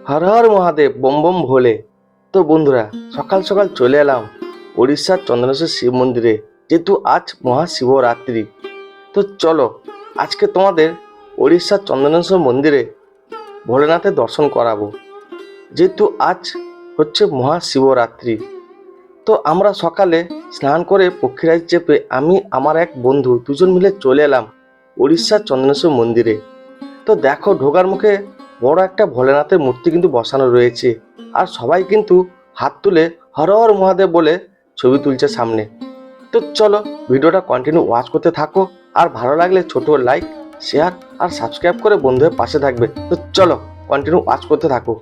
Har Har Mahadev, bomb bomb ভোলে। তো বন্ধুরা, সকাল সকাল চলে এলাম উড়িষ্যার চন্দনেশ্বর শিব মন্দিরে, যেহেতু আজ মহাশিবরাত্রি। তো চলো আজকে তোমাদের উড়িষ্যার চন্দনেশ্বর মন্দিরে ভোলেনাথের দর্শন করাবো, যেহেতু আজ হচ্ছে মহাশিবরাত্রি। তো আমরা সকালে স্নান করে পক্ষীরাজ চেপে আমি আমার এক বন্ধু দুজন মিলে চলে এলাম উড়িষ্যার চন্দনেশ্বর মন্দিরে। তো দেখো, ঢোকার মুখে বড় একটা ভোলেনাথের মূর্তি কিন্তু বসানো রয়েছে, আর সবাই কিন্তু হাত তুলে হর হর মহাদেব বলে ছবি তুলছে সামনে। তো চলো ভিডিওটা কন্টিনিউ ওয়াচ করতে থাকো, আর ভালো লাগলে ছোট লাইক, শেয়ার আর সাবস্ক্রাইব করে বন্ধুদের পাশে থাকবে। তো চলো কন্টিনিউ ওয়াচ করতে থাকো।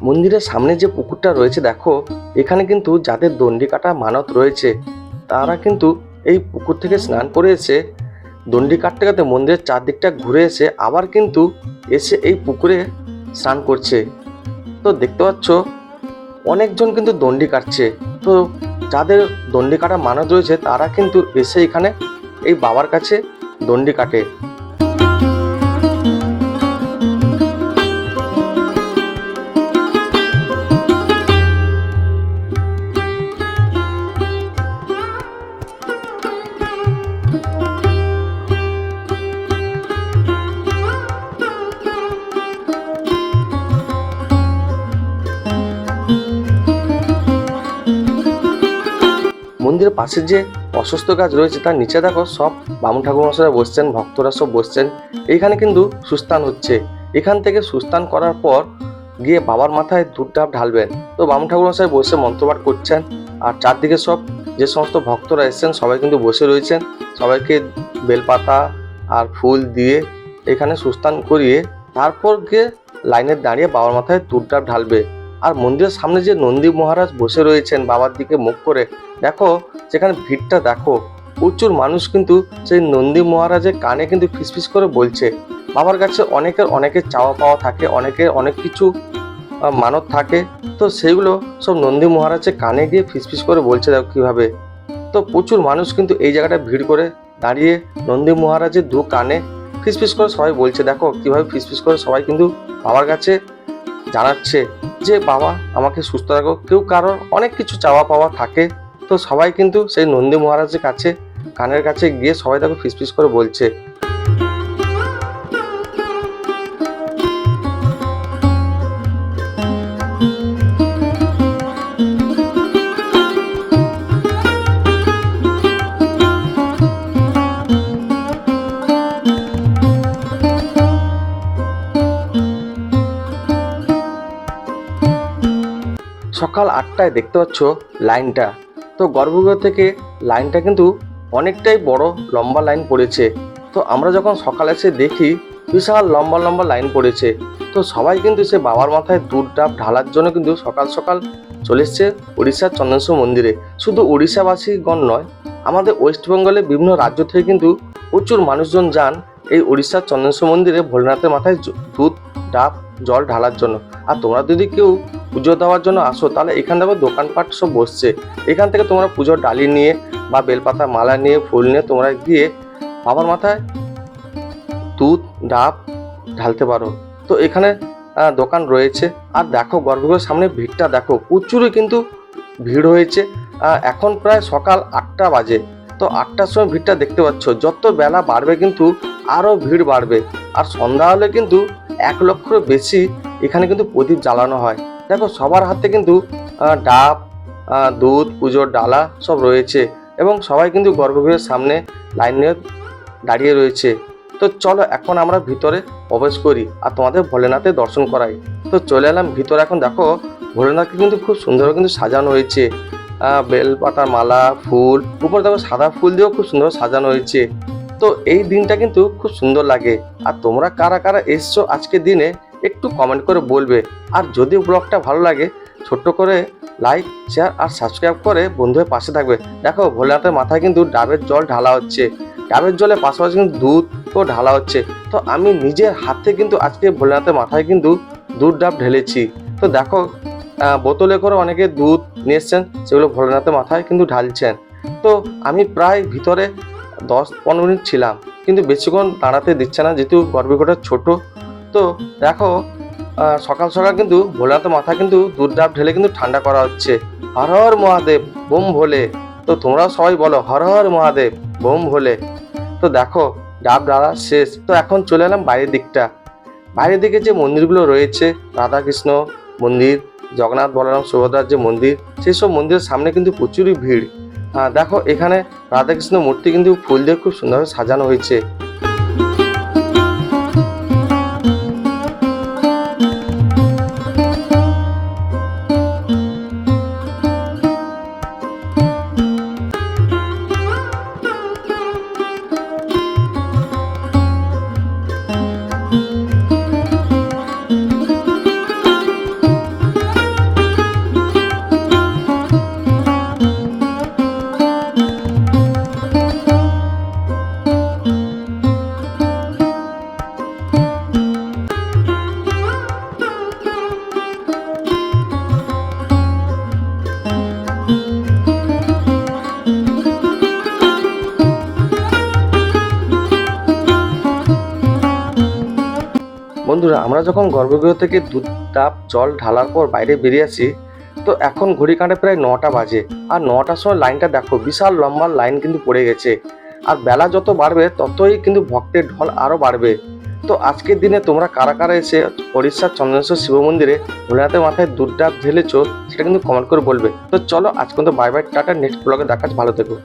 মন্দিরের সামনে যে পুকুরটা রয়েছে দেখো, এখানে কিন্তু যাদের দণ্ডি কাটা মানত রয়েছে তারা কিন্তু এই পুকুর থেকে স্নান করে এসে দণ্ডি কাটতে কাটতে মন্দিরের চারদিকটা ঘুরে এসে আবার কিন্তু এসে এই পুকুরে স্নান করছে। তো দেখতে পাচ্ছ অনেকজন কিন্তু দণ্ডি কাটছে। তো যাদের দণ্ডি কাটা মানত রয়েছে তারা কিন্তু এসে এখানে এই বাবার কাছে দণ্ডি কাটে। মন্দিরের পাশে যে অশ্বত্থ গাছ রয়েছে তার নিচে দেখো সব বামুন ঠাকুর মশাইরা বসছেন, ভক্তরা সব বসছেন। এইখানে কিন্তু সুস্থান হচ্ছে। এখান থেকে সুস্থান করার পর গিয়ে বাবার মাথায় দুধ ডাব ঢালবেন। তো বামুন ঠাকুর মশাই বসে মন্ত্রপাঠ করছেন, আর চারদিকে সব যে সমস্ত ভক্তরা এসেছেন সবাই কিন্তু বসে রয়েছেন। সবাইকে বেলপাতা আর ফুল দিয়ে এখানে সুস্থান করিয়ে তারপর গিয়ে লাইনে দাঁড়িয়ে বাবার মাথায় দুধ ডাব ঢালবে। আর মন্দিরের সামনে যে নন্দী মহারাজ বসে রয়েছেন বাবার দিকে মুখ করে, দেখো যেখানে ভিড়টা দেখো, প্রচুর মানুষ কিন্তু সেই নন্দী মহারাজের কানে কিন্তু ফিসফিস করে বলছে। বাবার কাছে অনেকের চাওয়া পাওয়া থাকে, অনেকের অনেক কিছু মানত থাকে। তো সেইগুলো সব নন্দী মহারাজের কানে গিয়ে ফিসফিস করে বলছে, দেখো কিভাবে। তো প্রচুর মানুষ কিন্তু এই জায়গাটা ভিড় করে দাঁড়িয়ে নন্দী মহারাজের দু কানে ফিসফিস করে সবাই বলছে, দেখো কিভাবে ফিসফিস করে সবাই কিন্তু বাবার কাছে জানাচ্ছে যে বাবা আমাকে সুস্থ রাখো। কেউ কারোর অনেক কিছু চাওয়া পাওয়া থাকে। তো সবাই কিন্তু সেই নন্দী মহারাজের কাছে কানের কাছে গিয়ে সবাই তাকে ফিসফিস করে বলছে। সকাল 8টায় দেখতে পাচ্ছ লাইনটা। তো গর্ভগৃহ থেকে লাইনটা কিন্তু অনেকটাই বড় লম্বা লাইন পড়েছে। তো আমরা যখন সকালে এসে দেখি বিশাল লম্বা লম্বা লাইন পড়েছে। তো সবাই কিন্তু সে বাবার মাথায় দুধ ডাব ঢালার জন্য কিন্তু সকাল সকাল চলে এসছে উড়িষ্যার চন্দনেশ্বর মন্দিরে। শুধু উড়িষ্যাবাসীগণ নয়, আমাদের ওয়েস্ট বেঙ্গলের বিভিন্ন রাজ্য থেকে কিন্তু প্রচুর মানুষজন যান এই উড়িষ্যার চন্দনেশ্বর মন্দিরে ভোলেনাথের মাথায় দুধ ডাব জল ঢালার জন্য। আর তোমরা যদি কেউ পুজো দেওয়ার জন্য আসো তাহলে এখান থেকে দোকানপাট সব বসছে। এখান থেকে তোমরা পুজোর ডালি নিয়ে বা বেলপাতা মালা নিয়ে ফুল নিয়ে তোমরা গিয়ে বাবার মাথায় দুধ ডাব ঢালতে পারো। তো এখানে দোকান রয়েছে। আর দেখো গর্ভগৃহের সামনে ভিড়টা দেখো, প্রচুরই কিন্তু ভিড় হয়েছে। এখন প্রায় সকাল 8টা বাজে। তো 8টার সময় ভিড়টা দেখতে পাচ্ছ। যত বেলা বাড়বে কিন্তু আরও ভিড় বাড়বে। আর সন্ধ্যা হলে কিন্তু 1 লক্ষের বেশি এখানে কিন্তু প্রদীপ জ্বালানো হয়। দেখো সবার হাতে কিন্তু ডাব, দুধ, পুজোর ডালা সব রয়েছে, এবং সবাই কিন্তু গর্ভগৃহের সামনে লাইন নিয়ে দাঁড়িয়ে রয়েছে। তো চলো এখন আমরা ভিতরে প্রবেশ করি আর তোমাদের ভোলেনাথের দর্শন করাই। তো চলে এলাম ভিতরে। এখন দেখো ভোলেনাথকে কিন্তু খুব সুন্দর কিন্তু সাজানো হয়েছে। বেলপাতার মালা, ফুল, উপরে দেখো সাদা ফুল দিয়েও খুব সুন্দর সাজানো হয়েছে। তো এই দিনটা কিন্তু খুব সুন্দর লাগে। আর তোমরা কারা কারা এসছো আজকের দিনে একটু কমেন্ট করে বলবে। আর যদি ব্লগটা ভালো লাগে ছোট্ট করে লাইক, শেয়ার আর সাবস্ক্রাইব করে বন্ধুদের পাশে থাকবে। দেখো ভোলেনাথের মাথায় কিন্তু ডাবের জল ঢালা হচ্ছে, ডাবের জলের পাশাপাশি কিন্তু দুধও ঢালা হচ্ছে। তো আমি নিজের হাতে কিন্তু আজকে ভোলেনাথের মাথায় কিন্তু দুধ ডাব ঢেলেছি। তো দেখো বোতলে করে অনেকে দুধ নিয়ে এসছেন, সেগুলো ভোলেনাথের মাথায় কিন্তু ঢালছেন। তো আমি প্রায় ভিতরে 10-15 মিনিট ছিলাম, কিন্তু বেশিক্ষণ দাঁড়াতে দিচ্ছে না যেহেতু গর্ভগৃহটা ছোট। তো দেখো সকাল সকাল কিন্তু ভোলেনাথের মাথায় কিন্তু দুধ ডাব ঢেলে কিন্তু ঠান্ডা করা হচ্ছে। হর হর মহাদেব বোম ভোলে। তো তোমরাও সবাই বলো হর হর মহাদেব বোম ভোলে। তো দেখো ডাব ঢালা শেষ। তো এখন চলে এলাম বাইরের দিকটা। বাইরের দিকে যে মন্দিরগুলো রয়েছে, রাধাকৃষ্ণ মন্দির, জগন্নাথ বলরাম সুভদ্রার যে মন্দির, সেই সব মন্দিরের সামনে কিন্তু প্রচুরই ভিড়। দেখো এখানে রাধাকৃষ্ণ মূর্তি কিন্তু ফুল দিয়ে খুব সুন্দরভাবে সাজানো হয়েছে। বন্ধুরা, আমরা যখন গর্ভগৃহ থেকে দুধ ডাব জল ঢালার পর বাইরে বেরিয়ে আসি, তো এখন ঘড়ি কাঁটে প্রায় 9টা বাজে। আর 9টার সময় লাইনটা দেখো, বিশাল লম্বা লাইন কিন্তু পড়ে গেছে। আর বেলা যত বাড়বে ততই কিন্তু ভক্তের ঢল আরও বাড়বে। তো আজকের দিনে তোমরা কারা কারা এসে ওড়িশার চন্দনেশ্বর শিব মন্দিরে ভোলেনাথের মাথায় দুধ ডাব ঢেলেছো, সেটা কিন্তু কমেন্ট করে বলবে। তো চলো আজ পর্যন্ত বাই বাই, টাটা, নেক্সট ব্লগে দেখাচ্ছি, ভালো থেকো।